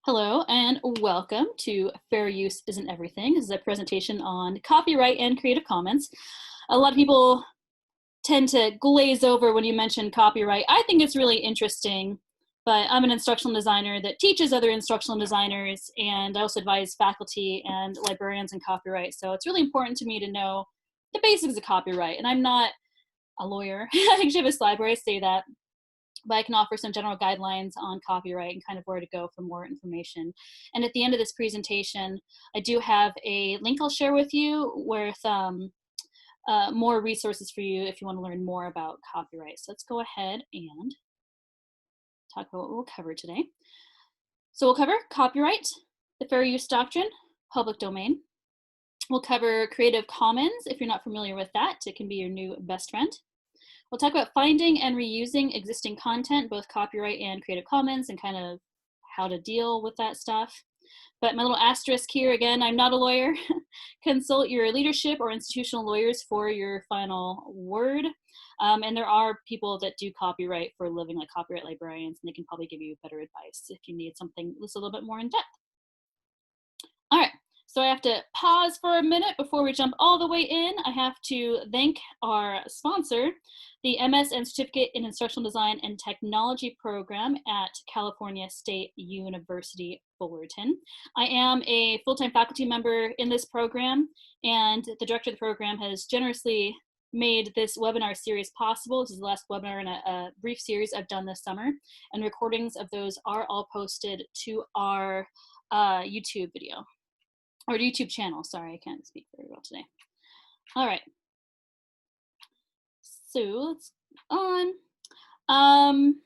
Hello and welcome to Fair Use Isn't Everything. This is a presentation on copyright and Creative Commons. A lot of people tend to glaze over when you mention copyright. I think it's really interesting, but I'm an instructional designer that teaches other instructional designers, and I also advise faculty and librarians in copyright. So it's really important to me to know the basics of copyright. And I'm not a lawyer. I actually have a slide where I say that, but I can offer some general guidelines on copyright and kind of where to go for more information. And at the end of this presentation, I do have a link I'll share with you with more resources for you if you want to learn more about copyright. So let's go ahead and talk about what we'll cover today. So we'll cover copyright, the fair use doctrine, public domain. We'll cover Creative Commons. If you're not familiar with that, it can be your new best friend. We'll talk about finding and reusing existing content, both copyright and Creative Commons, and kind of how to deal with that stuff. But my little asterisk here, again, I'm not a lawyer. Consult your leadership or institutional lawyers for your final word. And there are people that do copyright for a living, like copyright librarians, and they can probably give you better advice if you need something that's a little bit more in depth. All right. So I have to pause for a minute before we jump all the way in. I have to thank our sponsor, the MS and Certificate in Instructional Design and Technology program at California State University, Fullerton. I am a full-time faculty member in this program, and the director of the program has generously made this webinar series possible. This is the last webinar in a brief series I've done this summer, and recordings of those are all posted to our YouTube video. Or YouTube channel. Sorry, I can't speak very well today. All right. So let's go on.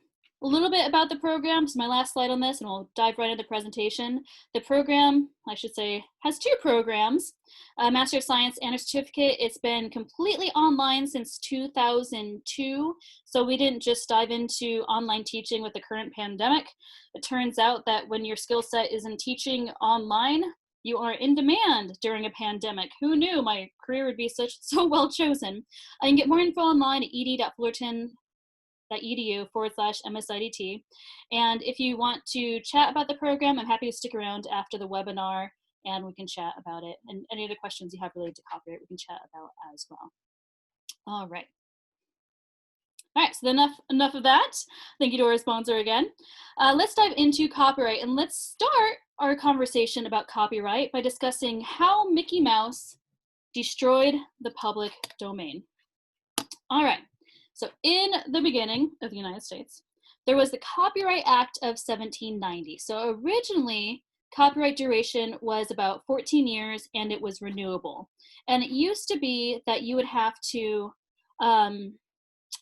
A little bit about the program. This is my last slide on this, and we'll dive right into the presentation. The program, I should say, has two programs, a Master of Science and a certificate. It's been completely online since 2002, so we didn't just dive into online teaching with the current pandemic. It turns out that when your skill set is in teaching online, you are in demand during a pandemic. Who knew my career would be so well chosen? I can get more info online at ed.fullerton.edu/MSIDT. And if you want to chat about the program, I'm happy to stick around after the webinar and we can chat about it. And any other questions you have related to copyright, we can chat about as well. All right. All right, so enough of that. Thank you to our sponsor again. Let's dive into copyright, and let's start our conversation about copyright by discussing how Mickey Mouse destroyed the public domain. All right, so in the beginning of the United States, there was the Copyright Act of 1790. So originally, copyright duration was about 14 years, and it was renewable. And it used to be that you would have to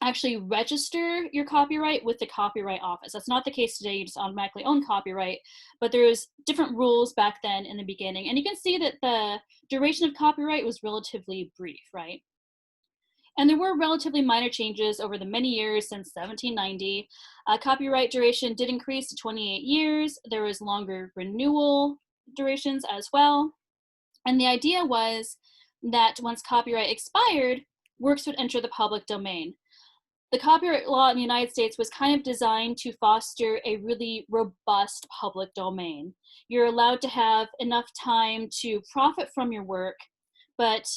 actually register your copyright with the Copyright Office. That's not the case today. You just automatically own copyright, but there's different rules back then in the beginning. And you can see that the duration of copyright was relatively brief, right? And there were relatively minor changes over the many years since 1790. Copyright duration did increase to 28 years. There was longer renewal durations as well. And the idea was that once copyright expired, works would enter the public domain. The copyright law in the United States was kind of designed to foster a really robust public domain. You're allowed to have enough time to profit from your work, but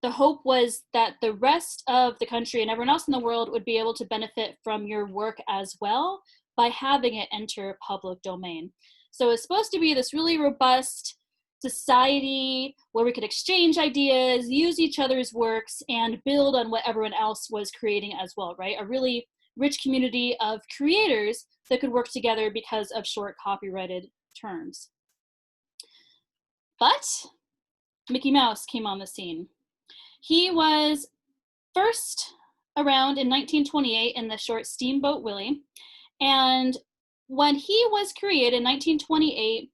the hope was that the rest of the country and everyone else in the world would be able to benefit from your work as well by having it enter public domain. So it's supposed to be this really robust society where we could exchange ideas, use each other's works, and build on what everyone else was creating as well, right? A really rich community of creators that could work together because of short copyrighted terms. But Mickey Mouse came on the scene. He was first around in 1928 in the short Steamboat Willie, and when he was created in 1928,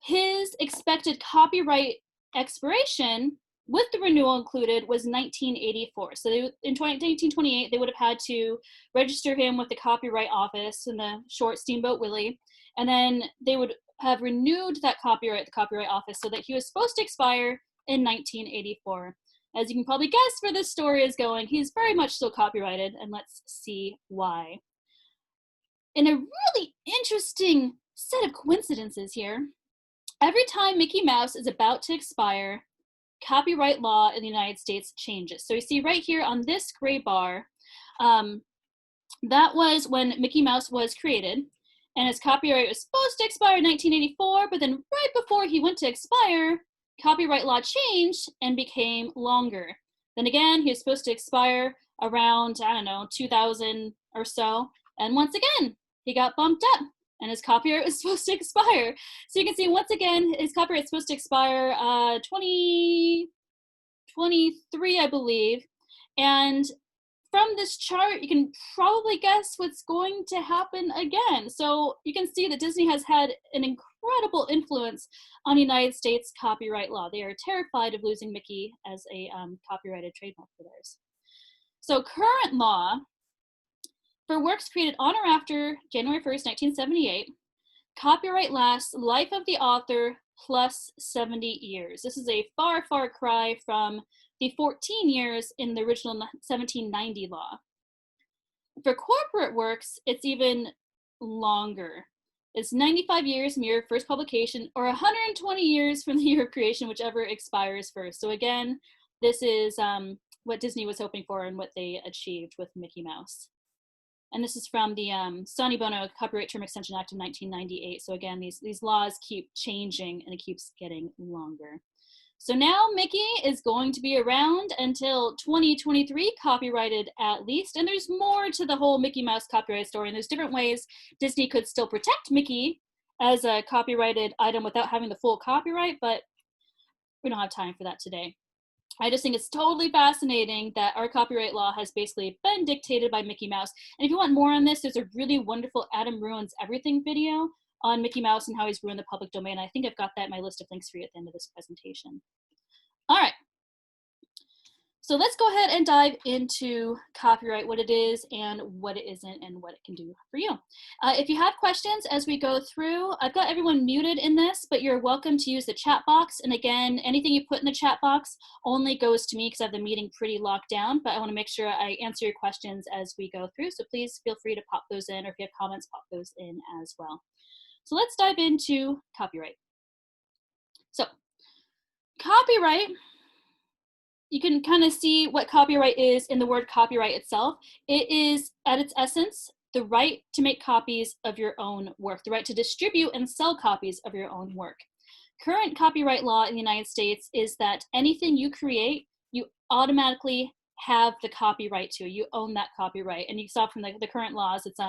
his expected copyright expiration, with the renewal included, was 1984. So in 1928, they would have had to register him with the Copyright Office in the short Steamboat Willie, and then they would have renewed that copyright at the Copyright Office so that he was supposed to expire in 1984. As you can probably guess where this story is going, he's very much still copyrighted, and let's see why. In a really interesting set of coincidences here. Every time Mickey Mouse is about to expire, copyright law in the United States changes. So you see right here on this gray bar, that was when Mickey Mouse was created, and his copyright was supposed to expire in 1984, but then right before he went to expire, copyright law changed and became longer. Then again, he was supposed to expire around, I don't know, 2000 or so, and once again, he got bumped up, and his copyright was supposed to expire. So you can see, once again, his copyright is supposed to expire 2023, I believe, and from this chart, you can probably guess what's going to happen again. So you can see that Disney has had an incredible influence on the United States copyright law. They are terrified of losing Mickey as a copyrighted trademark for theirs. So current law, for works created on or after January 1st, 1978, copyright lasts life of the author plus 70 years. This is a far, far cry from the 14 years in the original 1790 law. For corporate works, it's even longer. It's 95 years from the year of first publication, or 120 years from the year of creation, whichever expires first. So again, this is what Disney was hoping for and what they achieved with Mickey Mouse. And this is from the Sonny Bono Copyright Term Extension Act of 1998. So again, these laws keep changing and it keeps getting longer. So now Mickey is going to be around until 2023, copyrighted at least. And there's more to the whole Mickey Mouse copyright story. And there's different ways Disney could still protect Mickey as a copyrighted item without having the full copyright, but we don't have time for that today. I just think it's totally fascinating that our copyright law has basically been dictated by Mickey Mouse. And if you want more on this, there's a really wonderful Adam Ruins Everything video on Mickey Mouse and how he's ruined the public domain. I think I've got that in my list of links for you at the end of this presentation. All right. So let's go ahead and dive into copyright, what it is and what it isn't and what it can do for you. If you have questions as we go through, I've got everyone muted in this, but you're welcome to use the chat box. And again, anything you put in the chat box only goes to me because I have the meeting pretty locked down, but I want to make sure I answer your questions as we go through. So please feel free to pop those in, or if you have comments, pop those in as well. So let's dive into copyright. So copyright, you can kind of see what copyright is in the word copyright itself. It is, at its essence, the right to make copies of your own work, the right to distribute and sell copies of your own work. Current copyright law in the United States is that anything you create, you automatically have the copyright to. You own that copyright. And you saw from the current laws, it's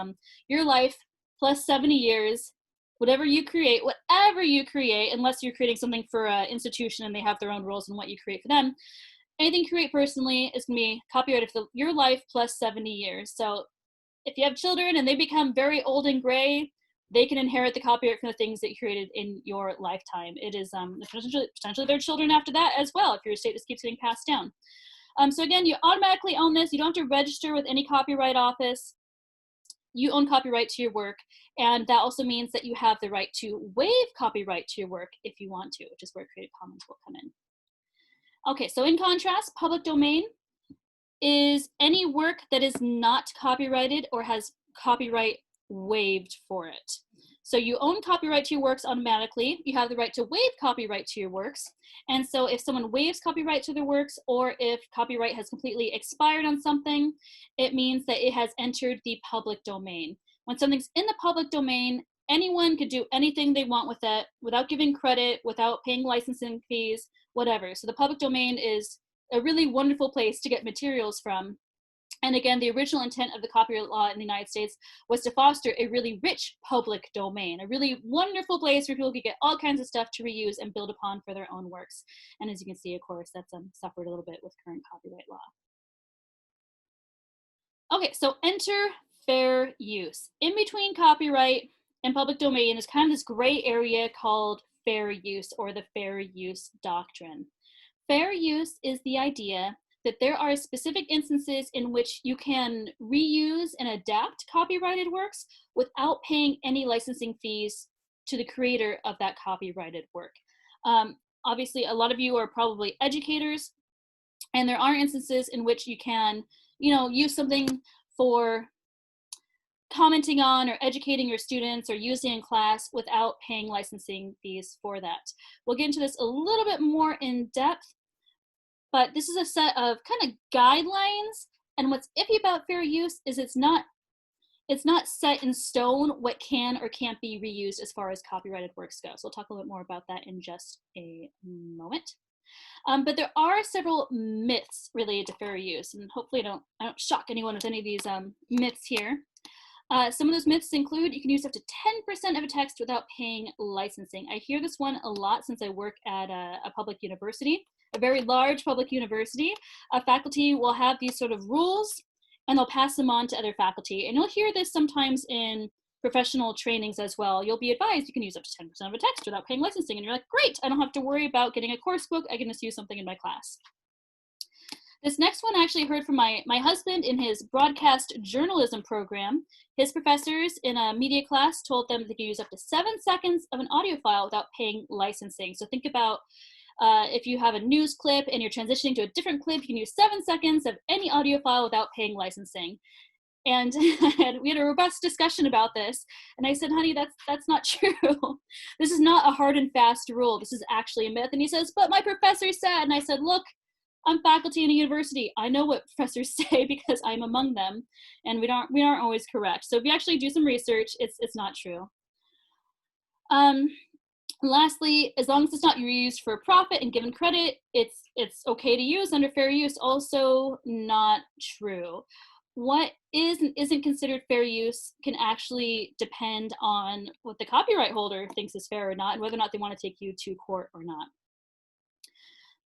your life plus 70 years, whatever you create, unless you're creating something for an institution and they have their own rules on what you create for them, anything you create personally is going to be copyrighted for your life plus 70 years. So if you have children and they become very old and gray, they can inherit the copyright from the things that you created in your lifetime. It is potentially their children after that as well, if your estate just keeps getting passed down. So again, you automatically own this. You don't have to register with any copyright office. You own copyright to your work, and that also means that you have the right to waive copyright to your work if you want to, which is where Creative Commons will come in. Okay, so in contrast, public domain is any work that is not copyrighted or has copyright waived for it. So you own copyright to your works automatically. You have the right to waive copyright to your works. And so if someone waives copyright to their works, or if copyright has completely expired on something, it means that it has entered the public domain. When something's in the public domain, anyone could do anything they want with it without giving credit, without paying licensing fees, whatever. So the public domain is a really wonderful place to get materials from. And again, the original intent of the copyright law in the United States was to foster a really rich public domain, a really wonderful place where people could get all kinds of stuff to reuse and build upon for their own works. And as you can see, of course, that's suffered a little bit with current copyright law. Okay, so enter fair use. In between copyright and public domain is kind of this gray area called fair use, or the fair use doctrine. Fair use is the idea that there are specific instances in which you can reuse and adapt copyrighted works without paying any licensing fees to the creator of that copyrighted work. Obviously, a lot of you are probably educators, and there are instances in which you can, use something for commenting on or educating your students or using in class without paying licensing fees for that. We'll get into this a little bit more in depth, but this is a set of kind of guidelines. And what's iffy about fair use is it's not set in stone what can or can't be reused as far as copyrighted works go. So we'll talk a little bit more about that in just a moment. But there are several myths related to fair use, and hopefully I don't shock anyone with any of these myths here. Some of those myths include you can use up to 10% of a text without paying licensing. I hear this one a lot since I work at a public university, a very large public university. Faculty will have these sort of rules and they'll pass them on to other faculty. And you'll hear this sometimes in professional trainings as well. You'll be advised you can use up to 10% of a text without paying licensing. And you're like, great, I don't have to worry about getting a course book. I can just use something in my class. This next one I actually heard from my husband in his broadcast journalism program. His professors in a media class told them they could use up to 7 seconds of an audio file without paying licensing. So think about if you have a news clip and you're transitioning to a different clip, you can use 7 seconds of any audio file without paying licensing. And we had a robust discussion about this. And I said, honey, that's not true. This is not a hard and fast rule. This is actually a myth. And he says, but my professor said. And I said, look, I'm faculty in a university. I know what professors say because I'm among them, and we aren't always correct. So if you actually do some research, it's not true. Lastly, as long as it's not used for profit and given credit, it's okay to use under fair use. Also not true. What is and isn't considered fair use can actually depend on what the copyright holder thinks is fair or not, and whether or not they want to take you to court or not.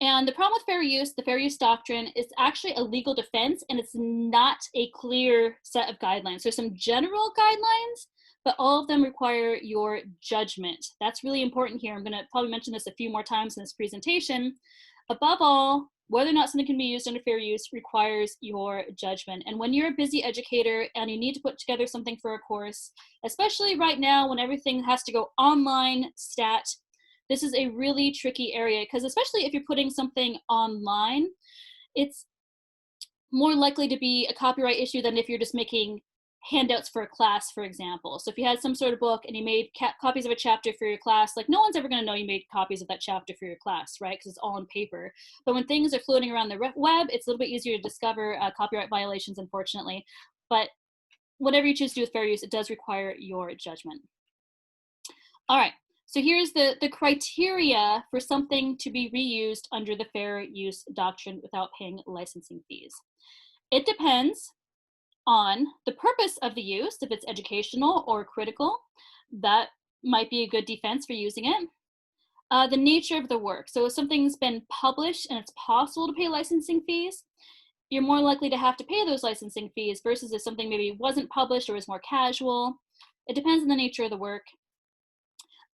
And the problem with fair use, the fair use doctrine, is actually a legal defense, and it's not a clear set of guidelines. There's some general guidelines, but all of them require your judgment. That's really important here. I'm going to probably mention this a few more times in this presentation. Above all, whether or not something can be used under fair use requires your judgment. And when you're a busy educator and you need to put together something for a course, especially right now when everything has to go online stat, this is a really tricky area, because especially if you're putting something online, it's more likely to be a copyright issue than if you're just making handouts for a class, for example. So if you had some sort of book and you made copies of a chapter for your class, like no one's ever going to know you made copies of that chapter for your class, right? Because it's all on paper. But when things are floating around the web, it's a little bit easier to discover copyright violations, unfortunately. But whatever you choose to do with fair use, it does require your judgment. All right. So here's the criteria for something to be reused under the fair use doctrine without paying licensing fees. It depends on the purpose of the use. If it's educational or critical, that might be a good defense for using it. The nature of the work. So if something's been published and it's possible to pay licensing fees, you're more likely to have to pay those licensing fees versus if something maybe wasn't published or was more casual. It depends on the nature of the work.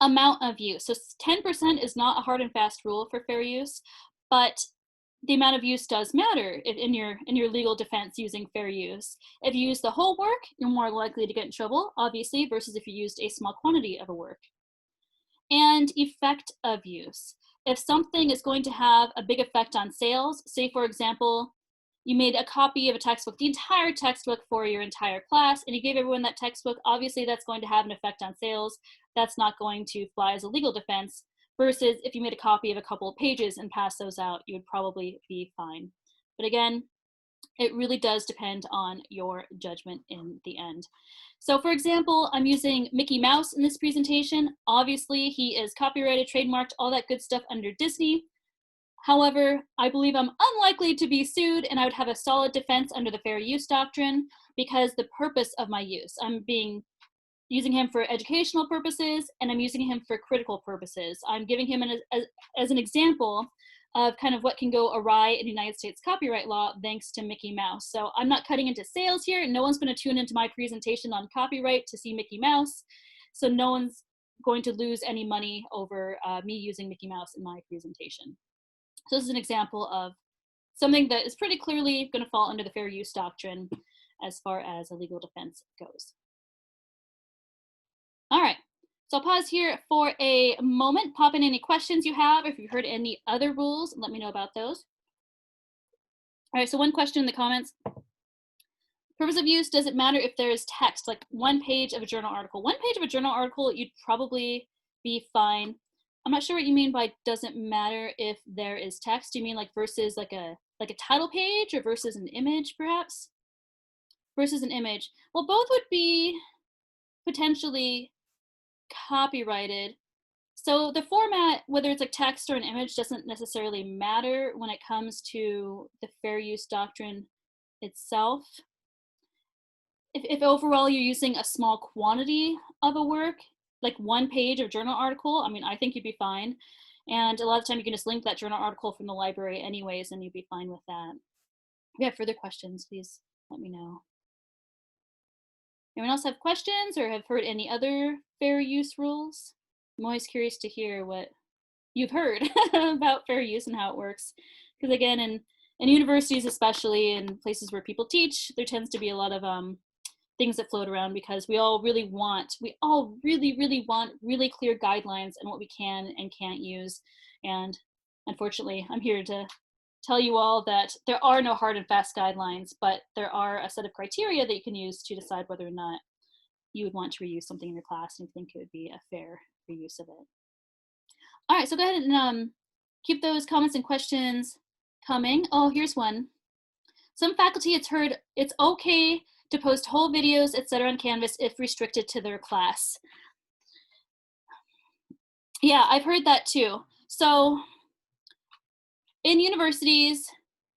Amount of use. So 10% is not a hard and fast rule for fair use, but the amount of use does matter in your legal defense using fair use. If you use the whole work, you're more likely to get in trouble, obviously, versus if you used a small quantity of a work. And effect of use. If something is going to have a big effect on sales, say for example, you made a copy of a textbook, the entire textbook for your entire class, and you gave everyone that textbook, obviously that's going to have an effect on sales. That's not going to fly as a legal defense, versus if you made a copy of a couple of pages and passed those out, you would probably be fine. But again, it really does depend on your judgment in the end. So for example, I'm using Mickey Mouse in this presentation. Obviously, he is copyrighted, trademarked, all that good stuff under Disney. However, I believe I'm unlikely to be sued, and I would have a solid defense under the fair use doctrine because the purpose of my use. I'm using him for educational purposes, and I'm using him for critical purposes. I'm giving him as an example of kind of what can go awry in United States copyright law thanks to Mickey Mouse. So I'm not cutting into sales here. No one's going to tune into my presentation on copyright to see Mickey Mouse. So no one's going to lose any money over me using Mickey Mouse in my presentation. So this is an example of something that is pretty clearly going to fall under the fair use doctrine as far as a legal defense goes. All right, so I'll pause here for a moment, pop in any questions you have, if you've heard any other rules, let me know about those. All right, so one question in the comments. Purpose of use, does it matter if there is text, like one page of a journal article? One page of a journal article, you'd probably be fine. I'm not sure what you mean by doesn't matter if there is text. Do you mean like versus like a title page, or versus an image perhaps? Versus an image. Well, both would be potentially copyrighted. So the format, whether it's like text or an image, doesn't necessarily matter when it comes to the fair use doctrine itself. If overall you're using a small quantity of a work, like one page of journal article, I mean, I think you'd be fine. And a lot of the time you can just link that journal article from the library anyways, and you'd be fine with that. If you have further questions, please let me know. Anyone else have questions or have heard any other fair use rules? I'm always curious to hear what you've heard about fair use and how it works. Because again, in universities, especially in places where people teach, there tends to be a lot of things that float around, because we all really want really clear guidelines on what we can and can't use. And unfortunately, I'm here to tell you all that there are no hard and fast guidelines, but there are a set of criteria that you can use to decide whether or not you would want to reuse something in your class and you think it would be a fair reuse of it. All right, so go ahead and keep those comments and questions coming. Oh, here's one. Some faculty, it's heard it's okay to post whole videos, etc. on Canvas if restricted to their class. Yeah, I've heard that too. So in universities,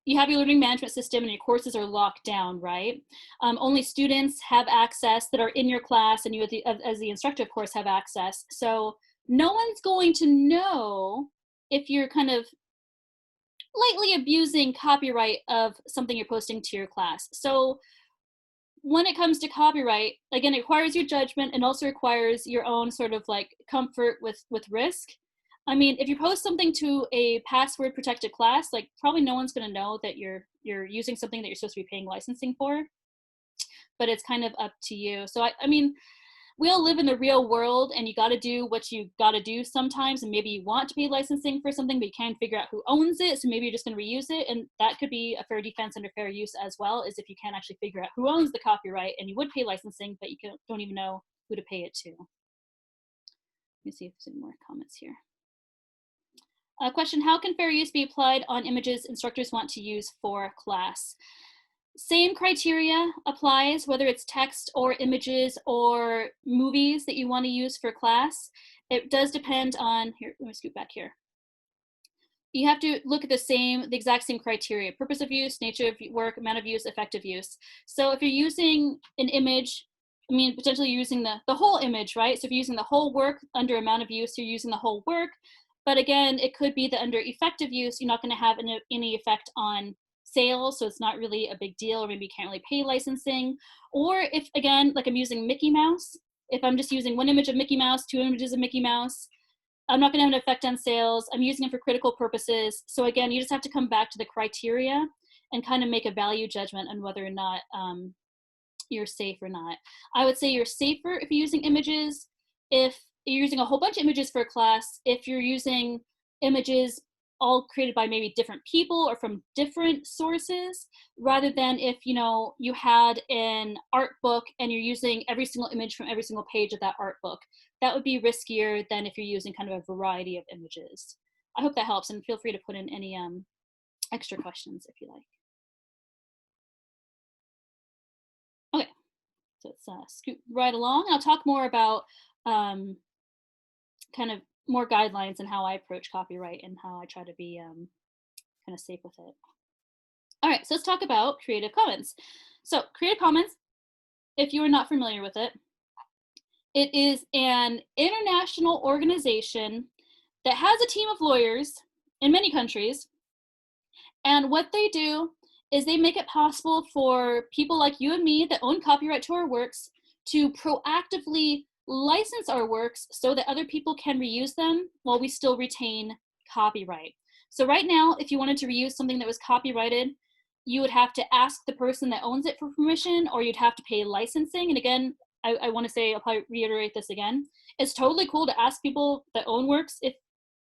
you have your learning management system and your courses are locked down, right? Only students have access that are in your class, and you as the instructor, of course, have access. So no one's going to know if you're kind of lightly abusing copyright of something you're posting to your class. So when it comes to copyright, again, it requires your judgment and also requires your own sort of like comfort with risk. I mean, if you post something to a password protected class, like probably no one's going to know that you're using something that you're supposed to be paying licensing for, but it's kind of up to you. So I mean, we all live in the real world, and you got to do what you got to do sometimes. And maybe you want to pay licensing for something, but you can't figure out who owns it. So maybe you're just going to reuse it. And that could be a fair defense under fair use as well, is if you can't actually figure out who owns the copyright and you would pay licensing, but you don't even know who to pay it to. Let me see if there's any more comments here. Question, how can fair use be applied on images instructors want to use for class? Same criteria applies, whether it's text or images or movies that you want to use for class. It does depend on, here, let me scoot back here. You have to look at the exact same criteria: purpose of use, nature of work, amount of use, effective use. So if you're using an image, I mean, potentially you're using the whole image, right? So if you're using the whole work under amount of use, you're using the whole work. But again, it could be that under effective use, you're not going to have any effect on sales, so it's not really a big deal, or maybe you can't really pay licensing. Or if, again, like I'm using Mickey Mouse, if I'm just using one image of Mickey Mouse, two images of Mickey Mouse, I'm not going to have an effect on sales. I'm using it for critical purposes. So again, you just have to come back to the criteria and kind of make a value judgment on whether or not you're safe or not. I would say you're safer if you're using images. If you're using a whole bunch of images for a class, if you're using images all created by maybe different people or from different sources, rather than if you had an art book and you're using every single image from every single page of that art book. That would be riskier than if you're using kind of a variety of images. I hope that helps, and feel free to put in any extra questions if you like. Okay, so let's scoot right along. I'll talk more about kind of more guidelines and how I approach copyright and how I try to be kind of safe with it. All right, so let's talk about Creative Commons. So Creative Commons, if you are not familiar with it, it is an international organization that has a team of lawyers in many countries. And what they do is they make it possible for people like you and me that own copyright to our works to proactively license our works so that other people can reuse them while we still retain copyright. So right now, if you wanted to reuse something that was copyrighted, you would have to ask the person that owns it for permission, or you'd have to pay licensing. And again, I want to say, I'll probably reiterate this again, it's totally cool to ask people that own works if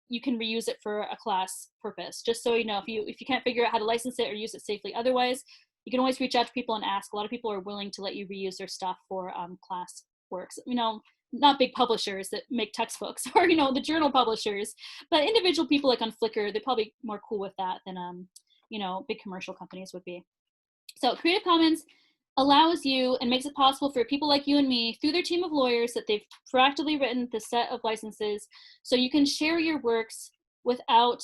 you can reuse it for a class purpose. Just so you know, if you can't figure out how to license it or use it safely otherwise, you can always reach out to people and ask. A lot of people are willing to let you reuse their stuff for class works. You know, not big publishers that make textbooks or, you know, the journal publishers, but individual people like on Flickr, they're probably more cool with that than, you know, big commercial companies would be. So Creative Commons allows you and makes it possible for people like you and me through their team of lawyers that they've proactively written the set of licenses so you can share your works without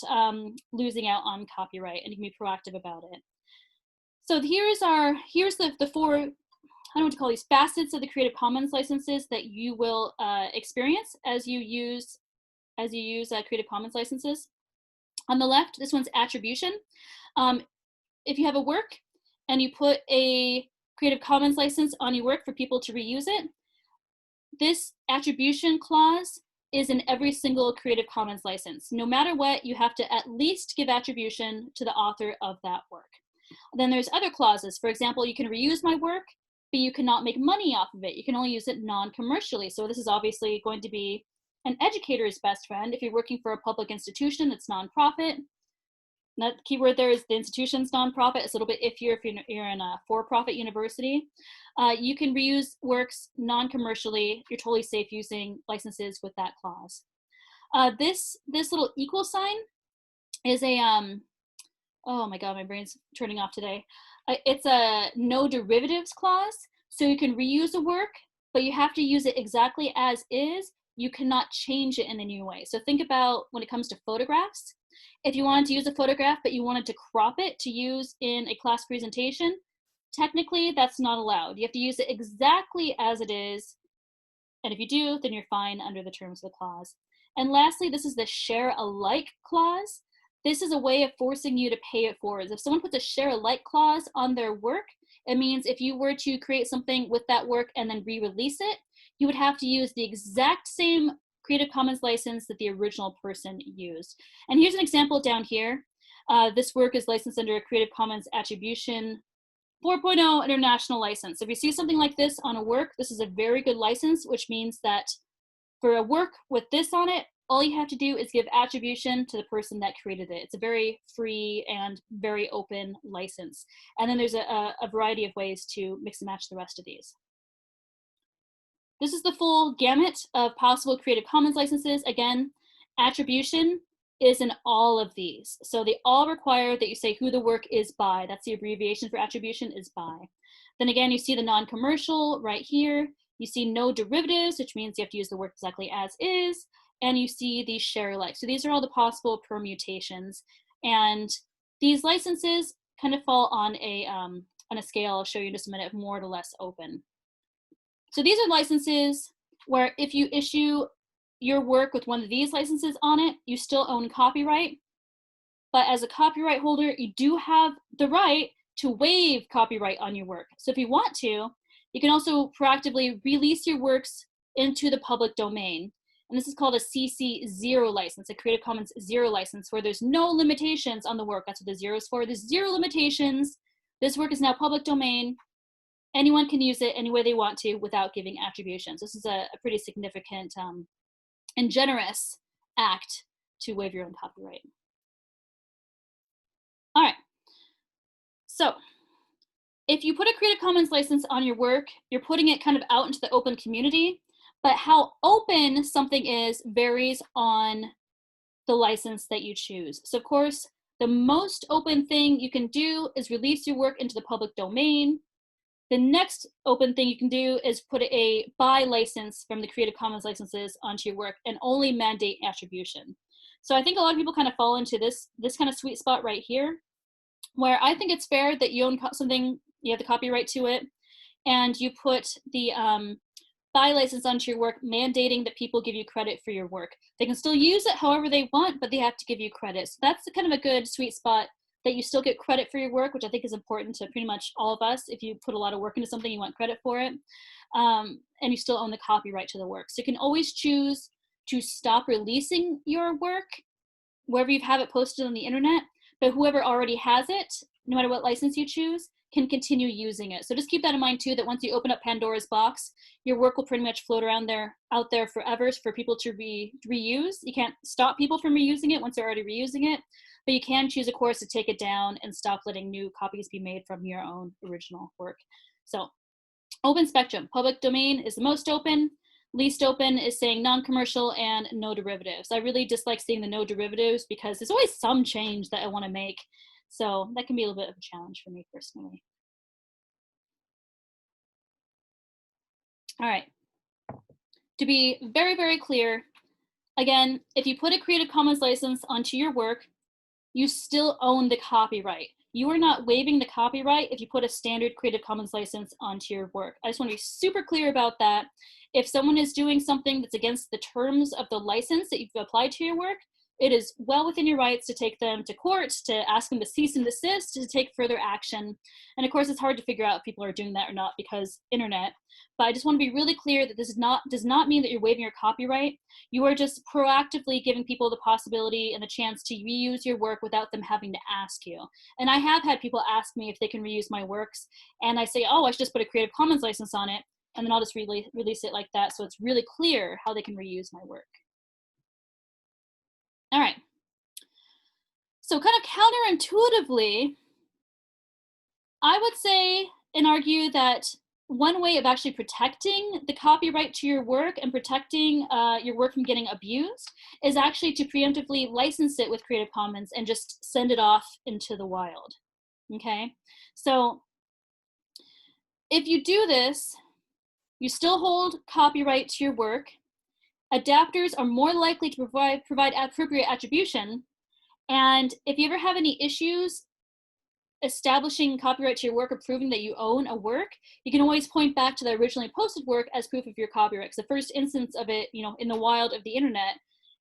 losing out on copyright, and you can be proactive about it. So here's the four, I don't know what to call these, facets of the Creative Commons licenses that you will experience as you use Creative Commons licenses. On the left, this one's attribution. If you have a work and you put a Creative Commons license on your work for people to reuse it, this attribution clause is in every single Creative Commons license. No matter what, you have to at least give attribution to the author of that work. Then there's other clauses. For example, you can reuse my work, but you cannot make money off of it. You can only use it non-commercially. So this is obviously going to be an educator's best friend if you're working for a public institution that's nonprofit. That keyword there is the institution's nonprofit. It's a little bit iffier if you're in a for-profit university. You can reuse works non-commercially. You're totally safe using licenses with that clause. This little equal sign is a, oh my God, my brain's turning off today. It's a no derivatives clause. So you can reuse a work, but you have to use it exactly as is. You cannot change it in a new way. So think about when it comes to photographs. If you wanted to use a photograph, but you wanted to crop it to use in a class presentation, technically that's not allowed. You have to use it exactly as it is. And if you do, then you're fine under the terms of the clause. And lastly, this is the share alike clause. This is a way of forcing you to pay it forward. If someone puts a share alike clause on their work, it means if you were to create something with that work and then re-release it, you would have to use the exact same Creative Commons license that the original person used. And here's an example down here. This work is licensed under a Creative Commons Attribution 4.0 International License. If you see something like this on a work, this is a very good license, which means that for a work with this on it, all you have to do is give attribution to the person that created it. It's a very free and very open license. And then there's a variety of ways to mix and match the rest of these. This is the full gamut of possible Creative Commons licenses. Again, attribution is in all of these. So they all require that you say who the work is by. That's the abbreviation for attribution, is by. Then again, you see the non-commercial right here. You see no derivatives, which means you have to use the work exactly as is. And you see the share alike. So these are all the possible permutations. And these licenses kind of fall on a scale I'll show you in just a minute, of more to less open. So these are licenses where if you issue your work with one of these licenses on it, you still own copyright. But as a copyright holder, you do have the right to waive copyright on your work. So if you want to, you can also proactively release your works into the public domain. And this is called a CC0 license, a Creative Commons 0 license, where there's no limitations on the work. That's what the 0 is for. There's 0 limitations. This work is now public domain. Anyone can use it any way they want to without giving attributions. This is a pretty significant and generous act to waive your own copyright. All right. So if you put a Creative Commons license on your work, you're putting it kind of out into the open community. But how open something is varies on the license that you choose. So of course, the most open thing you can do is release your work into the public domain. The next open thing you can do is put a buy license from the Creative Commons licenses onto your work and only mandate attribution. So I think a lot of people kind of fall into this kind of sweet spot right here, where I think it's fair that you own something, you have the copyright to it, and you put the buy license onto your work, mandating that people give you credit for your work. They can still use it however they want, but they have to give you credit. So that's kind of a good sweet spot, that you still get credit for your work, which I think is important to pretty much all of us. If you put a lot of work into something, you want credit for it, and you still own the copyright to the work. So you can always choose to stop releasing your work wherever you have it posted on the internet, but whoever already has it, no matter what license you choose, can continue using it. So just keep that in mind too, that once you open up Pandora's box, your work will pretty much float around out there forever for people to reuse. You can't stop people from reusing it once they're already reusing it, but you can choose, of course, to take it down and stop letting new copies be made from your own original work. So open spectrum. Public domain is the most open. Least open is saying non-commercial and no derivatives. I really dislike seeing the no derivatives because there's always some change that I want to make. So that can be a little bit of a challenge for me personally. All right. To be very, very clear, again, if you put a Creative Commons license onto your work, you still own the copyright. You are not waiving the copyright if you put a standard Creative Commons license onto your work. I just want to be super clear about that. If someone is doing something that's against the terms of the license that you've applied to your work, it is well within your rights to take them to court, to ask them to cease and desist, to take further action. And of course, it's hard to figure out if people are doing that or not because internet. But I just want to be really clear that this does not mean that you're waiving your copyright. You are just proactively giving people the possibility and the chance to reuse your work without them having to ask you. And I have had people ask me if they can reuse my works, and I say, oh, I should just put a Creative Commons license on it, and then I'll just release it like that, so it's really clear how they can reuse my work. All right. So kind of counterintuitively, I would say and argue that one way of actually protecting the copyright to your work and protecting your work from getting abused is actually to preemptively license it with Creative Commons and just send it off into the wild. Okay? So if you do this, you still hold copyright to your work. Adapters are more likely to provide appropriate attribution. And if you ever have any issues establishing copyright to your work or proving that you own a work, you can always point back to the originally posted work as proof of your copyright. Because the first instance of it, in the wild of the internet,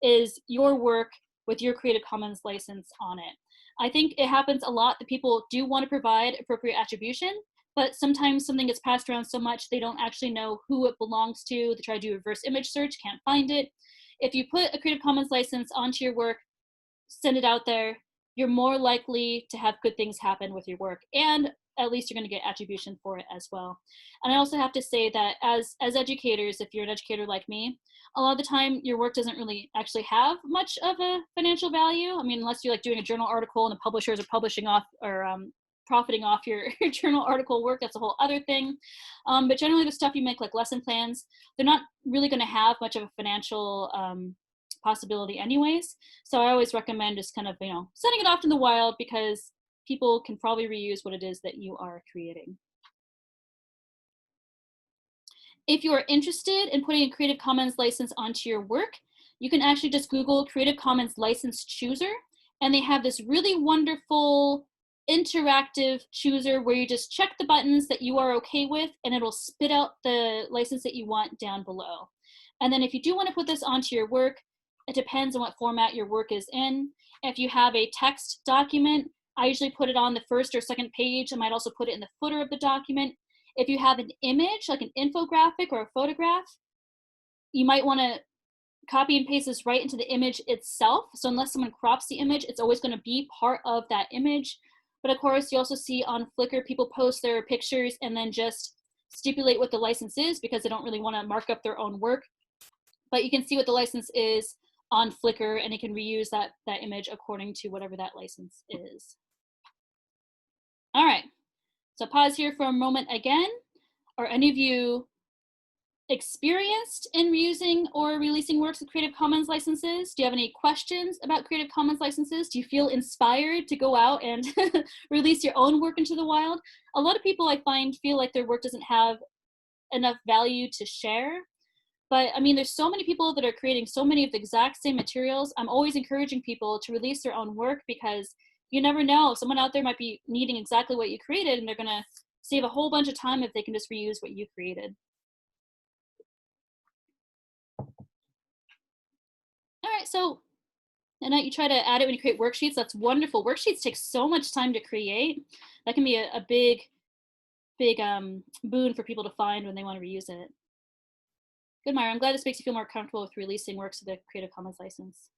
is your work with your Creative Commons license on it. I think it happens a lot that people do want to provide appropriate attribution, but sometimes something gets passed around so much they don't actually know who it belongs to. They try to do reverse image search, can't find it. If you put a Creative Commons license onto your work, send it out there, you're more likely to have good things happen with your work, and at least you're going to get attribution for it as well. And I also have to say that as educators, if you're an educator like me, a lot of the time your work doesn't really actually have much of a financial value. I mean, unless you're like doing a journal article and the publishers are publishing off or profiting off your journal article work, that's a whole other thing. But generally the stuff you make, like lesson plans, they're not really going to have much of a financial possibility anyways. So I always recommend just kind of, sending it off in the wild, because people can probably reuse what it is that you are creating. If you are interested in putting a Creative Commons license onto your work, you can actually just Google Creative Commons License Chooser, and they have this really wonderful interactive chooser where you just check the buttons that you are okay with, and it'll spit out the license that you want down below. And then if you do want to put this onto your work, it depends on what format your work is in. If you have a text document, I usually put it on the first or second page. I might also put it in the footer of the document. If you have an image, like an infographic or a photograph, you might want to copy and paste this right into the image itself. So unless someone crops the image, it's always going to be part of that image. But of course, you also see on Flickr, people post their pictures and then just stipulate what the license is because they don't really want to mark up their own work. But you can see what the license is on Flickr, and you can reuse that image according to whatever that license is. All right, so pause here for a moment again. Are any of you experienced in reusing or releasing works with Creative Commons licenses? Do you have any questions about Creative Commons licenses? Do you feel inspired to go out and release your own work into the wild? A lot of people, I find, feel like their work doesn't have enough value to share. But I mean, there's so many people that are creating so many of the exact same materials. I'm always encouraging people to release their own work, because you never know. Someone out there might be needing exactly what you created, and they're going to save a whole bunch of time if they can just reuse what you created. All right, so Annette, you try to add it when you create worksheets. That's wonderful. Worksheets take so much time to create. That can be a big boon for people to find when they want to reuse it. Good, Myra. I'm glad this makes you feel more comfortable with releasing works with the Creative Commons license.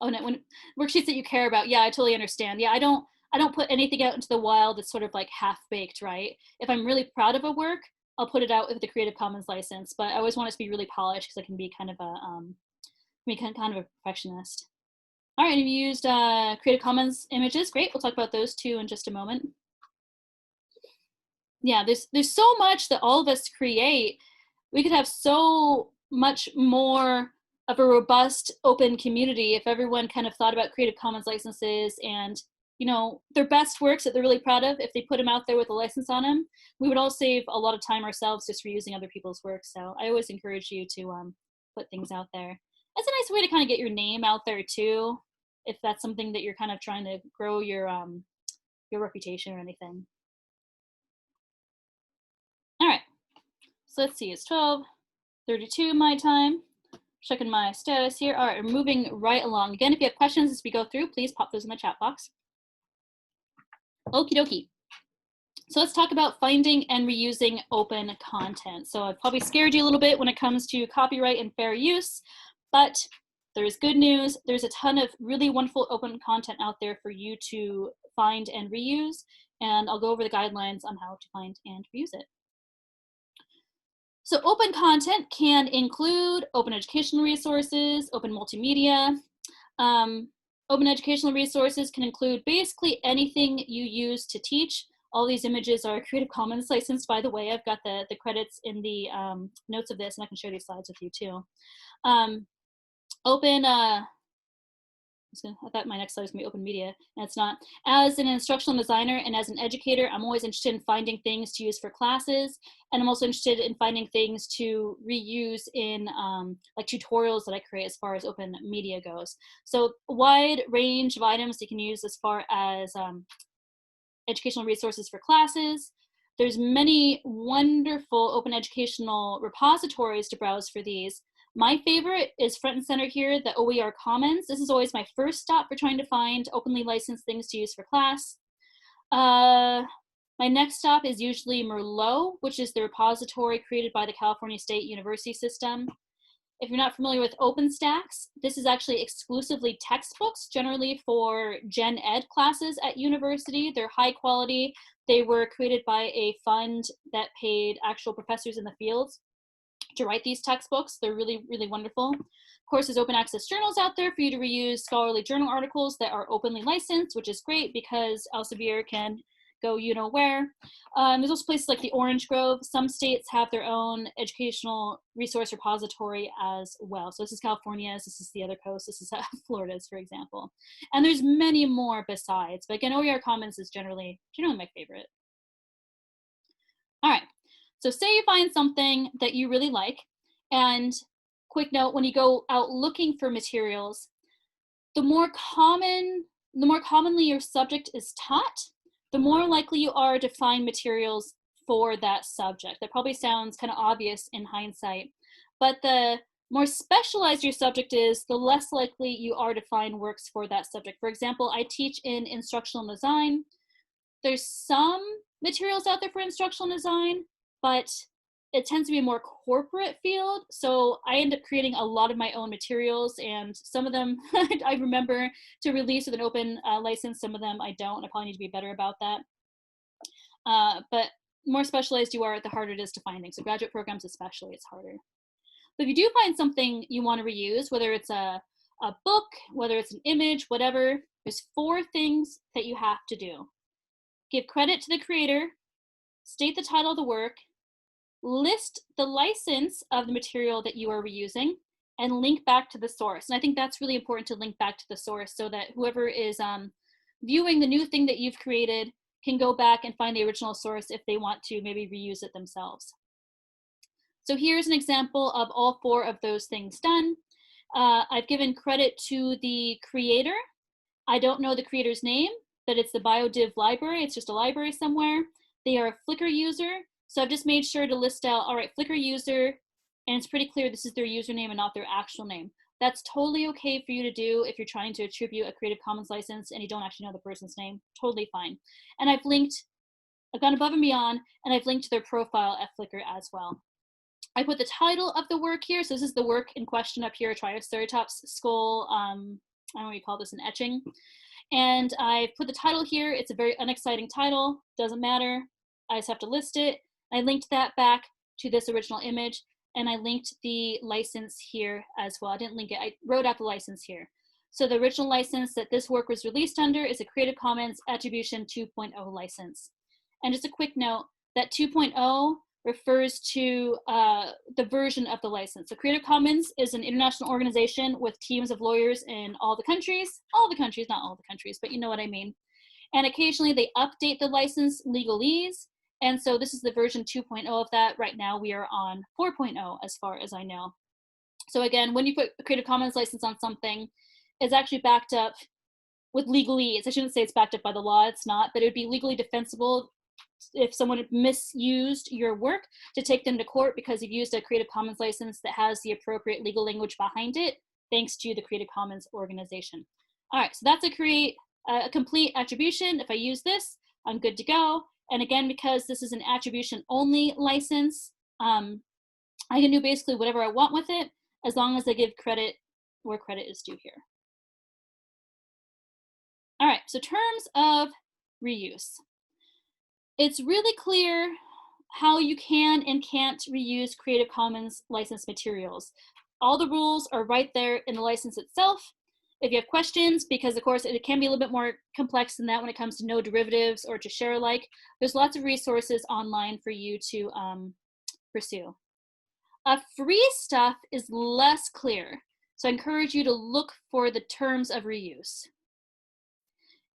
Oh, no, when worksheets that you care about. Yeah, I totally understand. Yeah, I don't I don't put anything out into the wild that's sort of like half-baked, right? If I'm really proud of a work, I'll put it out with the Creative Commons license, but I always want it to be really polished because I can be kind of a perfectionist. All right, and you used Creative Commons images. Great, we'll talk about those too in just a moment. Yeah, there's so much that all of us create. We could have so much more of a robust open community if everyone kind of thought about Creative Commons licenses and, you know, their best works that they're really proud of, if they put them out there with a license on them, we would all save a lot of time ourselves just reusing other people's works. So I always encourage you to put things out there. That's a nice way to kind of get your name out there too, if that's something that you're kind of trying to grow your reputation or anything. All right, so let's see, it's 12:32 my time. Checking my status here. All right, we're moving right along. Again, if you have questions as we go through, please pop those in the chat box. Okie dokie. So let's talk about finding and reusing open content. So I've probably scared you a little bit when it comes to copyright and fair use, but there's good news. There's a ton of really wonderful open content out there for you to find and reuse, and I'll go over the guidelines on how to find and reuse it. So open content can include open educational resources, open multimedia. Open educational resources can include basically anything you use to teach. All these images are Creative Commons licensed, by the way. I've got the credits in the notes of this, and I can share these slides with you too. I thought my next slide was going to be open media, and it's not. As an instructional designer and as an educator, I'm always interested in finding things to use for classes, and I'm also interested in finding things to reuse in like tutorials that I create as far as open media goes. So a wide range of items you can use as far as educational resources for classes. There's many wonderful open educational repositories to browse for these. My favorite is front and center here, the OER Commons. This is always my first stop for trying to find openly licensed things to use for class. My next stop is usually Merlot, which is the repository created by the California State University System. If you're not familiar with OpenStax, this is actually exclusively textbooks, generally for gen ed classes at university. They're high quality. They were created by a fund that paid actual professors in the fields to write these textbooks. They're really, really wonderful. Of course, there's open access journals out there for you to reuse scholarly journal articles that are openly licensed, which is great because Elsevier can go you know where. There's also places like the Orange Grove. Some states have their own educational resource repository as well. So this is California's, this is the other coast, this is Florida's, for example. And there's many more besides, but again, OER Commons is generally my favorite. All right. So say you find something that you really like, and quick note, when you go out looking for materials, the more commonly your subject is taught, the more likely you are to find materials for that subject. That probably sounds kind of obvious in hindsight, but the more specialized your subject is, the less likely you are to find works for that subject. For example, I teach in instructional design. There's some materials out there for instructional design, but it tends to be a more corporate field. So I end up creating a lot of my own materials, and some of them I remember to release with an open license, some of them I don't, and I probably need to be better about that. But more specialized you are, the harder it is to find things. So graduate programs especially, it's harder. But if you do find something you want to reuse, whether it's a book, whether it's an image, whatever, there's 4 things that you have to do. Give credit to the creator, state the title of the work, list the license of the material that you are reusing, and link back to the source. And I think that's really important, to link back to the source so that whoever is viewing the new thing that you've created can go back and find the original source if they want to maybe reuse it themselves. So here's an example of all 4 of those things done. I've given credit to the creator. I don't know the creator's name, but it's the BioDiv library. It's just a library somewhere. They are a Flickr user. So I've just made sure to list out, all right, Flickr user, and it's pretty clear this is their username and not their actual name. That's totally okay for you to do if you're trying to attribute a Creative Commons license and you don't actually know the person's name. Totally fine. And I've gone above and beyond, and I've linked to their profile at Flickr as well. I put the title of the work here. So this is the work in question up here, Triceratops skull. I don't know what you call this, an etching. And I've put the title here. It's a very unexciting title, doesn't matter. I just have to list it. I linked that back to this original image, and I linked the license here as well. I didn't link it, I wrote out the license here. So the original license that this work was released under is a Creative Commons Attribution 2.0 license. And just a quick note, that 2.0 refers to the version of the license. So Creative Commons is an international organization with teams of lawyers in all the countries, not all the countries, but you know what I mean. And occasionally they update the license legalese. And so this is the version 2.0 of that. Right now we are on 4.0 as far as I know. So again, when you put a Creative Commons license on something, it's actually backed up with legalese. I shouldn't say it's backed up by the law, it's not, but it would be legally defensible if someone had misused your work to take them to court because you've used a Creative Commons license that has the appropriate legal language behind it, thanks to the Creative Commons organization. All right, so that's a complete attribution. If I use this, I'm good to go. And again, because this is an attribution only license, I can do basically whatever I want with it, as long as I give credit where credit is due here. All right, so terms of reuse. It's really clear how you can and can't reuse Creative Commons licensed materials. All the rules are right there in the license itself. If you have questions, because of course it can be a little bit more complex than that when it comes to no derivatives or to share alike, there's lots of resources online for you to pursue. Free stuff is less clear, so I encourage you to look for the terms of reuse.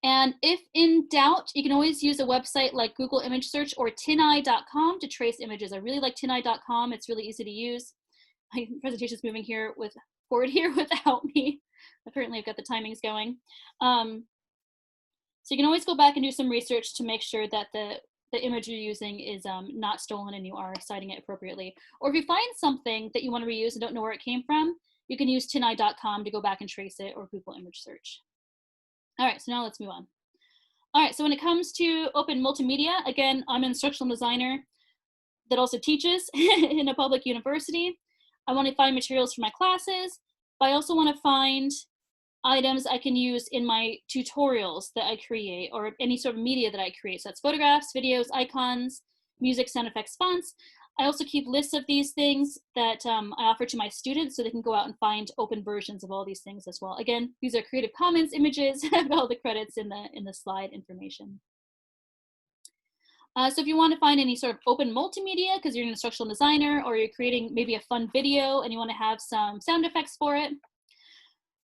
And if in doubt, you can always use a website like Google Image Search or tineye.com to trace images. I really like tineye.com. It's really easy to use. My presentation is moving forward here without me. Apparently I've got the timings going. So you can always go back and do some research to make sure that the image you're using is not stolen and you are citing it appropriately. Or if you find something that you want to reuse and don't know where it came from, you can use tineye.com to go back and trace it, or Google Image Search. All right, so now let's move on. All right, so when it comes to open multimedia, again, I'm an instructional designer that also teaches in a public university. I want to find materials for my classes, but I also want to find items I can use in my tutorials that I create, or any sort of media that I create. So that's photographs, videos, icons, music, sound effects, fonts. I also keep lists of these things that I offer to my students so they can go out and find open versions of all these things as well. Again, these are Creative Commons images. I have all the credits in the slide information. So if you want to find any sort of open multimedia, because you're an instructional designer or you're creating maybe a fun video and you want to have some sound effects for it,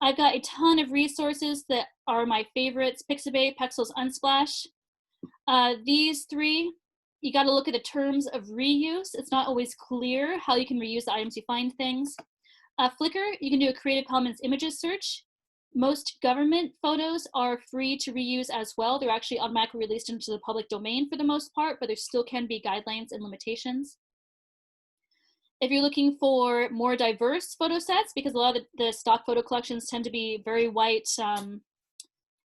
I've got a ton of resources that are my favorites: Pixabay, Pexels, Unsplash. These three, you got to look at the terms of reuse. It's not always clear how you can reuse the items you find things. Flickr, you can do a Creative Commons images search. Most government photos are free to reuse as well. They're actually automatically released into the public domain for the most part, but there still can be guidelines and limitations. If you're looking for more diverse photo sets, because a lot of the stock photo collections tend to be very white,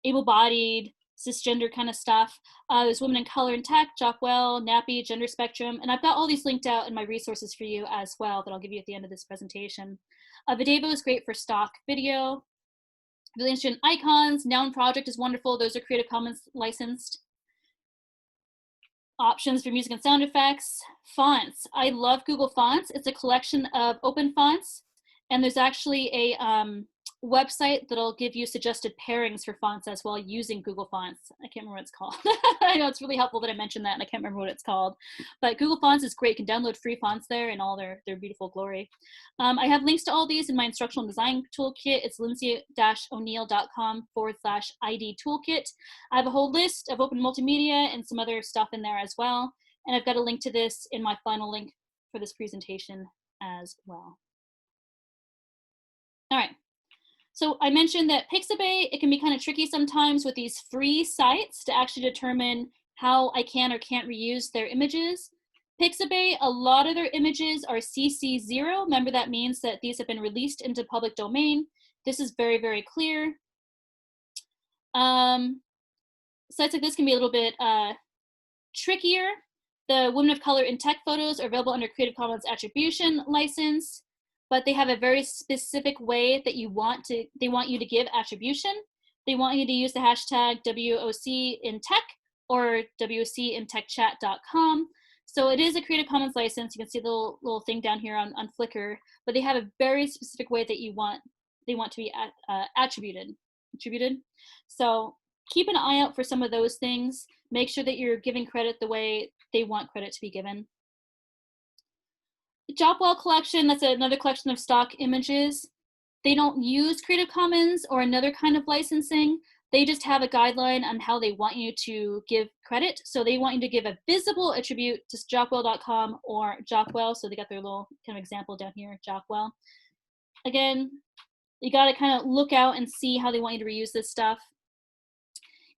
able-bodied, cisgender kind of stuff. There's Women in Color and Tech, Jockwell, Nappy, Gender Spectrum, and I've got all these linked out in my resources for you as well that I'll give you at the end of this presentation. Videvo is great for stock video. Really interested in icons. Noun Project is wonderful. Those are Creative Commons licensed. Options for music and sound effects. Fonts. I love Google Fonts. It's a collection of open fonts, and there's actually a website that'll give you suggested pairings for fonts as well using Google Fonts. I can't remember what it's called. I know it's really helpful that I mentioned that, and I can't remember what it's called. But Google Fonts is great. You can download free fonts there in all their beautiful glory. I have links to all these in my instructional design toolkit. It's lindsay-o'neill.com/ID toolkit. I have a whole list of open multimedia and some other stuff in there as well. And I've got a link to this in my final link for this presentation as well. All right. So I mentioned that Pixabay, it can be kind of tricky sometimes with these free sites to actually determine how I can or can't reuse their images. Pixabay, a lot of their images are CC0. Remember, that means that these have been released into public domain. This is very, very clear. Sites like this can be a little bit trickier. The Women of Color in Tech photos are available under Creative Commons Attribution license, but they have a very specific way that they want you to give attribution. they want you to use the hashtag WOC in tech or WOC in techchat.com. So it is a Creative Commons license. You can see the little thing down here on Flickr, but they have a very specific way that they want to be attributed. So keep an eye out for some of those things. Make sure that you're giving credit the way they want credit to be given. The Jopwell collection, that's another collection of stock images. They don't use Creative Commons or another kind of licensing. They just have a guideline on how they want you to give credit. So they want you to give a visible attribute to jopwell.com or Jopwell. So they got their little kind of example down here, Jopwell. Again, you got to kind of look out and see how they want you to reuse this stuff.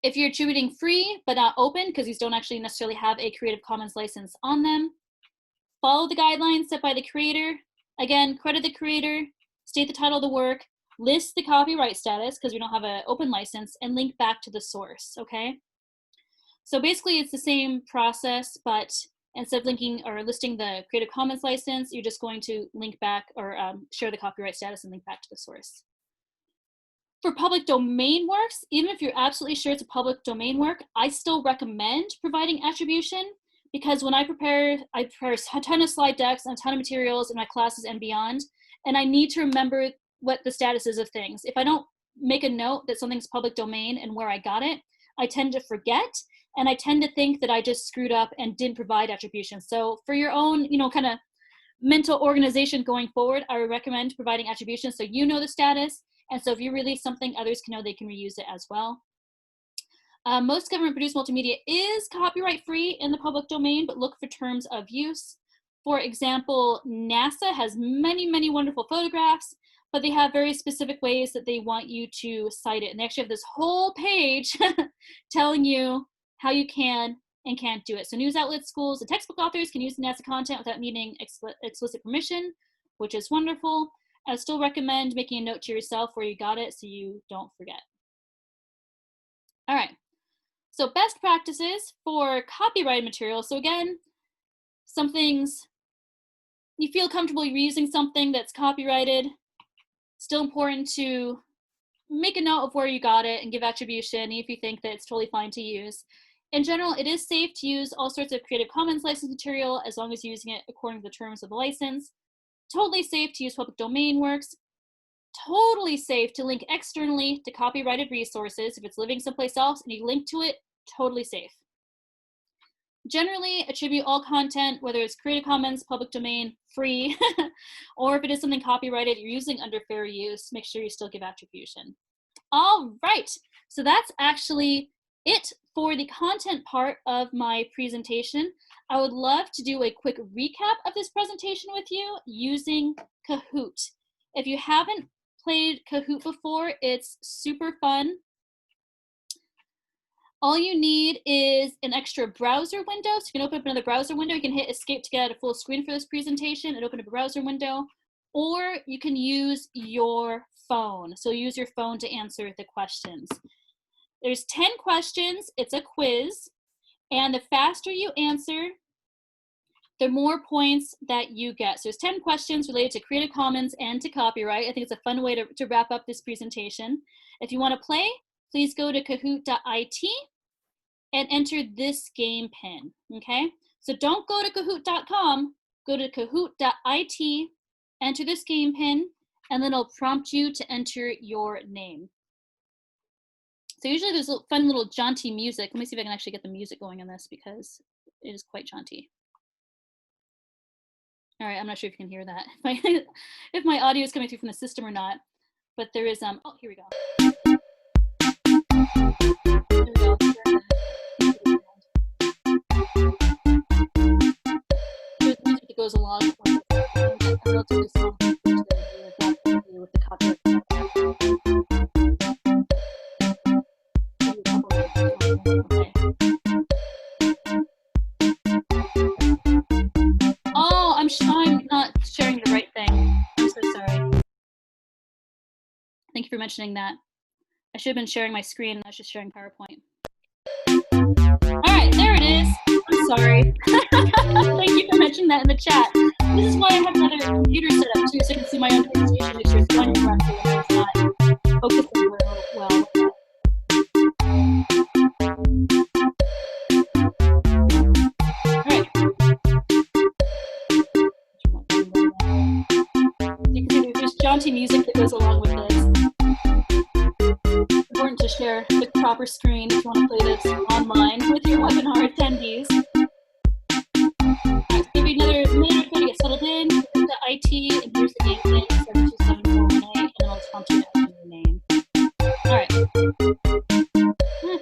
If you're attributing free but not open, because these don't actually necessarily have a Creative Commons license on them, follow the guidelines set by the creator. Again, credit the creator, state the title of the work, list the copyright status because we don't have an open license, and link back to the source, okay? So basically it's the same process, but instead of linking or listing the Creative Commons license, you're just going to link back or share the copyright status and link back to the source. For public domain works, even if you're absolutely sure it's a public domain work, I still recommend providing attribution, because when I prepare a ton of slide decks and a ton of materials in my classes and beyond, and I need to remember what the status is of things. If I don't make a note that something's public domain and where I got it, I tend to forget, and I tend to think that I just screwed up and didn't provide attribution. So for your own, kind of mental organization going forward, I would recommend providing attribution so you know the status. And so if you release something, others can know they can reuse it as well. Most government-produced multimedia is copyright free in the public domain, but look for terms of use. For example, NASA has many, many wonderful photographs, but they have very specific ways that they want you to cite it. And they actually have this whole page telling you how you can and can't do it. So news outlets, schools, and textbook authors can use NASA content without needing explicit permission, which is wonderful. I still recommend making a note to yourself where you got it so you don't forget. All right, so best practices for copyrighted material. So again, some things, you feel comfortable using something that's copyrighted. Still important to make a note of where you got it and give attribution if you think that it's totally fine to use. In general, it is safe to use all sorts of Creative Commons license material as long as you're using it according to the terms of the license. Totally safe to use public domain works. Totally safe to link externally to copyrighted resources. If it's living someplace else and you link to it, totally safe. Generally, attribute all content, whether it's Creative Commons, public domain, free, or if it is something copyrighted you're using under fair use, make sure you still give attribution. All right, so that's actually it for the content part of my presentation. I would love to do a quick recap of this presentation with you using Kahoot. If you haven't played Kahoot before, it's super fun. All you need is an extra browser window. So you can open up another browser window. You can hit escape to get a full screen for this presentation and open up a browser window. Or you can use your phone. So use your phone to answer the questions. There's 10 questions. It's a quiz. And the faster you answer, the more points that you get. So there's 10 questions related to Creative Commons and to copyright. I think it's a fun way to wrap up this presentation. If you want to play, please go to kahoot.it and enter this game pin, okay? So don't go to kahoot.com, go to kahoot.it, enter this game pin, and then it'll prompt you to enter your name. So usually there's fun little jaunty music. Let me see if I can actually get the music going on this because it is quite jaunty. All right, I'm not sure if you can hear that, if my audio is coming through from the system or not, but there is, oh, here we go. There we go. There's music that goes along with relatively small with the copyright. Oh, I'm not sharing the right thing. I'm so sorry. Thank you for mentioning that. I should have been sharing my screen, and I was just sharing PowerPoint. All right, there it is. I'm sorry. Thank you for mentioning that in the chat. This is why I have another computer set up too, so I can see my own presentation, make sure it's going correctly and it's not focusing well. jaunty music that goes along with this. It's important to share the proper screen if you want to play this online with your webinar attendees. All right, give you another minute or so to get settled in. Go to IT, and here's the game thing, 72748, and then I'll prompt you to enter your name. All right.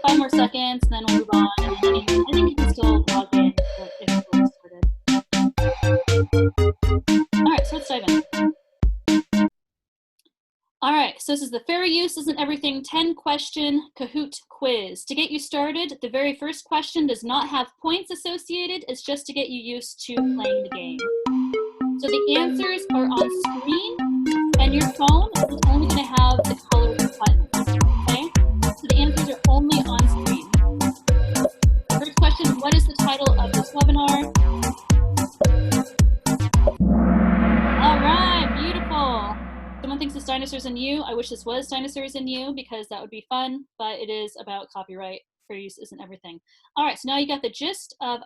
5 more seconds, and then we'll move on. And then I think you can still log in if we're started. All right, so let's dive in. All right, so this is the Fair Use Isn't Everything 10-question Kahoot quiz. To get you started, the very first question does not have points associated. It's just to get you used to playing the game. So the answers are on screen, and your phone is only going to have the colored buttons, okay? So the answers are only on screen. First question, what is the title of this webinar? All right, beautiful. Someone thinks it's Dinosaurs and You. I wish this was Dinosaurs and You because that would be fun, but it is about copyright. Fair use isn't everything. All right, so now you got the gist of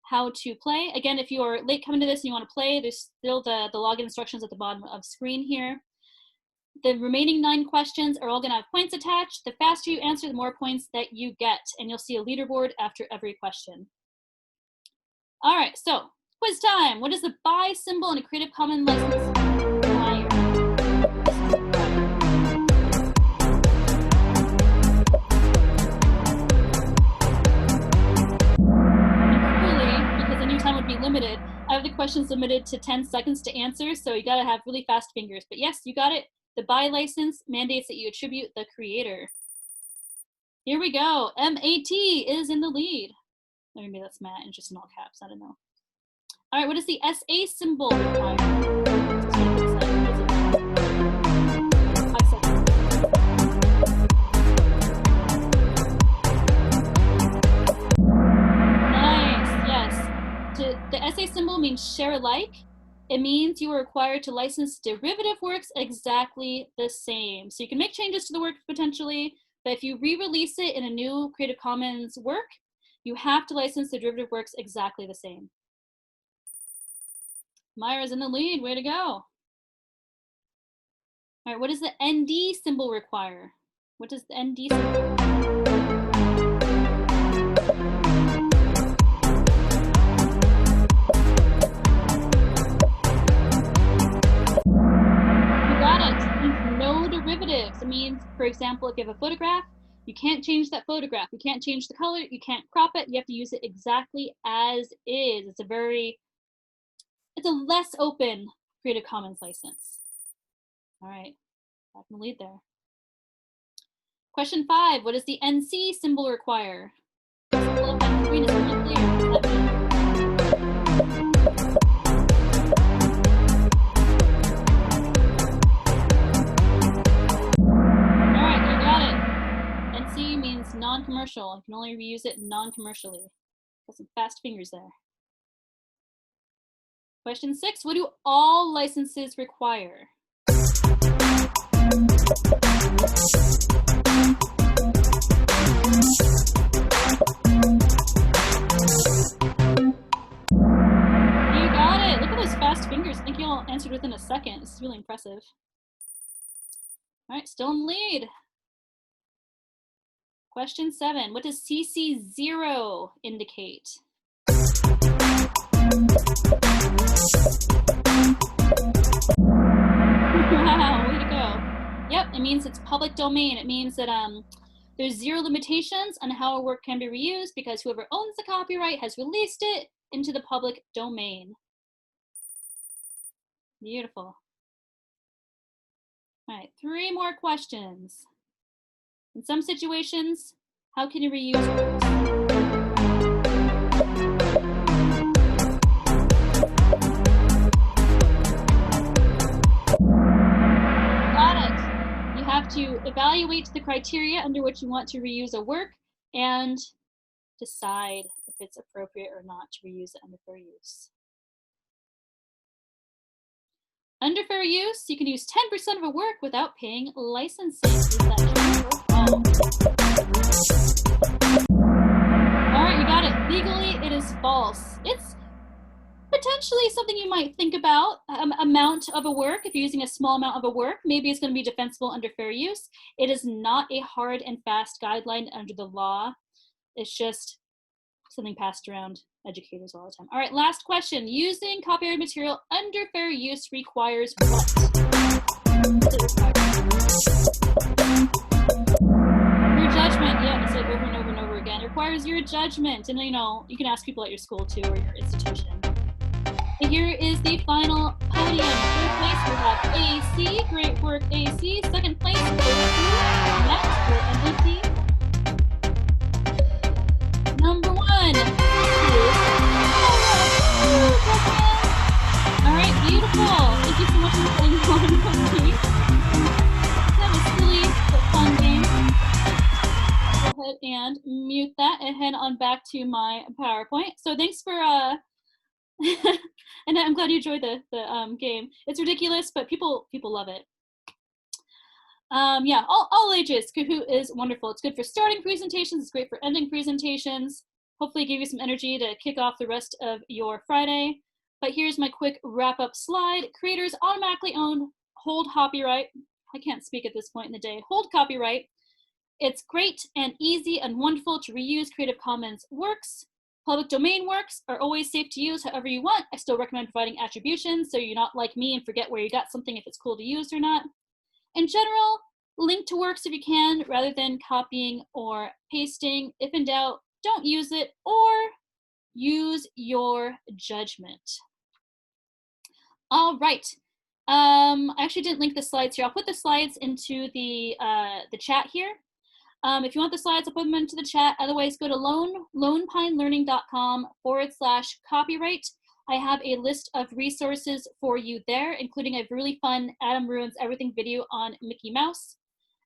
how to play. Again, if you're late coming to this and you want to play, there's still the login instructions at the bottom of screen here. The remaining 9 questions are all going to have points attached. The faster you answer, the more points that you get, and you'll see a leaderboard after every question. All right, so quiz time. What is the buy symbol in a Creative Commons license? Limited. I have the questions limited to 10 seconds to answer, so you gotta have really fast fingers. But yes, you got it. The buy license mandates that you attribute the creator. Here we go. MAT is in the lead. Or maybe that's Matt and just in all caps. I don't know. All right, what is the SA symbol required? The SA symbol means share alike. It means you are required to license derivative works exactly the same. So you can make changes to the work potentially, but if you re-release it in a new Creative Commons work, you have to license the derivative works exactly the same. Myra's in the lead, way to go. All right, what does the ND symbol require? What does the ND symbol require? Derivatives. It means, for example, if you have a photograph, you can't change that photograph. You can't change the color. You can't crop it. You have to use it exactly as is. It's a less open Creative Commons license. All right, back in the lead there. Question 5, what does the NC symbol require? The symbol on the screen is really clear. What does that mean? Non-commercial. You can only reuse it non-commercially. Got some fast fingers there. Question 6, what do all licenses require? You got it. Look at those fast fingers. I think you all answered within a second. This is really impressive. All right, still in the lead. Question 7, what does CC0 indicate? Wow, way to go. Yep, it means it's public domain. It means that there's 0 limitations on how a work can be reused because whoever owns the copyright has released it into the public domain. Beautiful. All right, 3 more questions. In some situations, how can you reuse works? Got it. You have to evaluate the criteria under which you want to reuse a work and decide if it's appropriate or not to reuse it under fair use. Under fair use, you can use 10% of a work without paying licensing. Is that true or false? All right, you got it. Legally, it is false. It's potentially something you might think about. Amount of a work, if you're using a small amount of a work, maybe it's going to be defensible under fair use. It is not a hard and fast guideline under the law. It's just something passed around educators all the time. All right, last question. Using copyrighted material under fair use requires what? Your judgment. Yeah, it's like over and over and over again. It requires your judgment. And you can ask people at your school too or your institution. Here is the final podium. Third place, we have AC. Great work, AC. Second place, Net or NLT. Number 1. All right, beautiful. Thank you so much for playing along with me. That was silly but fun game. Go ahead and mute that and head on back to my PowerPoint. So thanks for and I'm glad you enjoyed the game. It's ridiculous, but people love it. Yeah, all ages. Kahoot is wonderful. It's good for starting presentations. It's great for ending presentations. Hopefully give you some energy to kick off the rest of your Friday. But here's my quick wrap-up slide. Creators automatically hold copyright. I can't speak at this point in the day. Hold copyright. It's great and easy and wonderful to reuse Creative Commons works. Public domain works are always safe to use however you want. I still recommend providing attribution so you're not like me and forget where you got something if it's cool to use or not. In general, link to works if you can rather than copying or pasting. If in doubt, don't use it or use your judgment. All right. I actually didn't link the slides here. I'll put the slides into the chat here. If you want the slides, I'll put them into the chat. Otherwise, go to lonepinelearning.com/copyright. I have a list of resources for you there, including a really fun Adam Ruins Everything video on Mickey Mouse.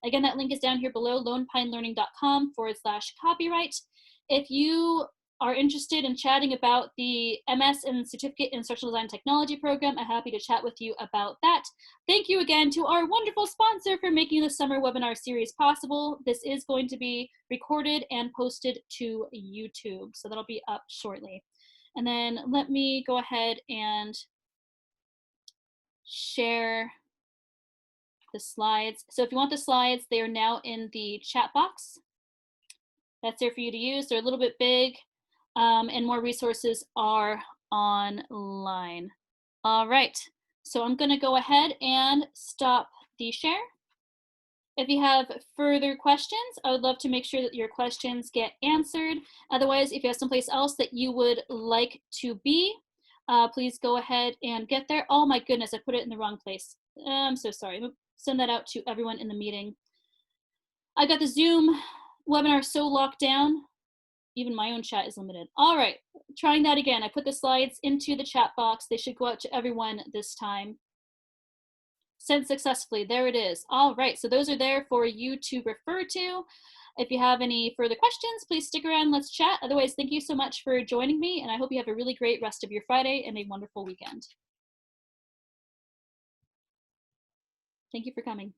Again, that link is down here below, lonepinelearning.com/copyright. If you are interested in chatting about the MS and Certificate in Instructional Design Technology program, I'm happy to chat with you about that. Thank you again to our wonderful sponsor for making the summer webinar series possible. This is going to be recorded and posted to YouTube, so that'll be up shortly. And then let me go ahead and share the slides. So if you want the slides, they are now in the chat box. That's there for you to use. They're a little bit big. And more resources are online. All right, so I'm gonna go ahead and stop the share. If you have further questions, I would love to make sure that your questions get answered. Otherwise, if you have someplace else that you would like to be, please go ahead and get there. Oh my goodness, I put it in the wrong place. I'm so sorry. Send that out to everyone in the meeting. I got the Zoom webinar so locked down, even my own chat is limited. All right, trying that again. I put the slides into the chat box. They should go out to everyone this time. Sent successfully, there it is. All right, so those are there for you to refer to. If you have any further questions, please stick around, let's chat. Otherwise, thank you so much for joining me, and I hope you have a really great rest of your Friday and a wonderful weekend. Thank you for coming.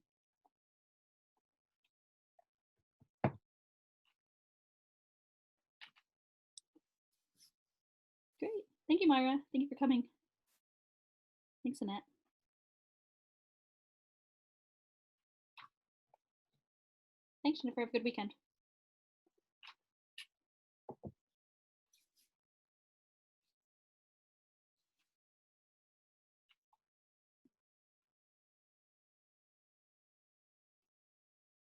Great, thank you, Myra. Thank you for coming. Thanks, Annette. Thanks, Jennifer. Have a good weekend.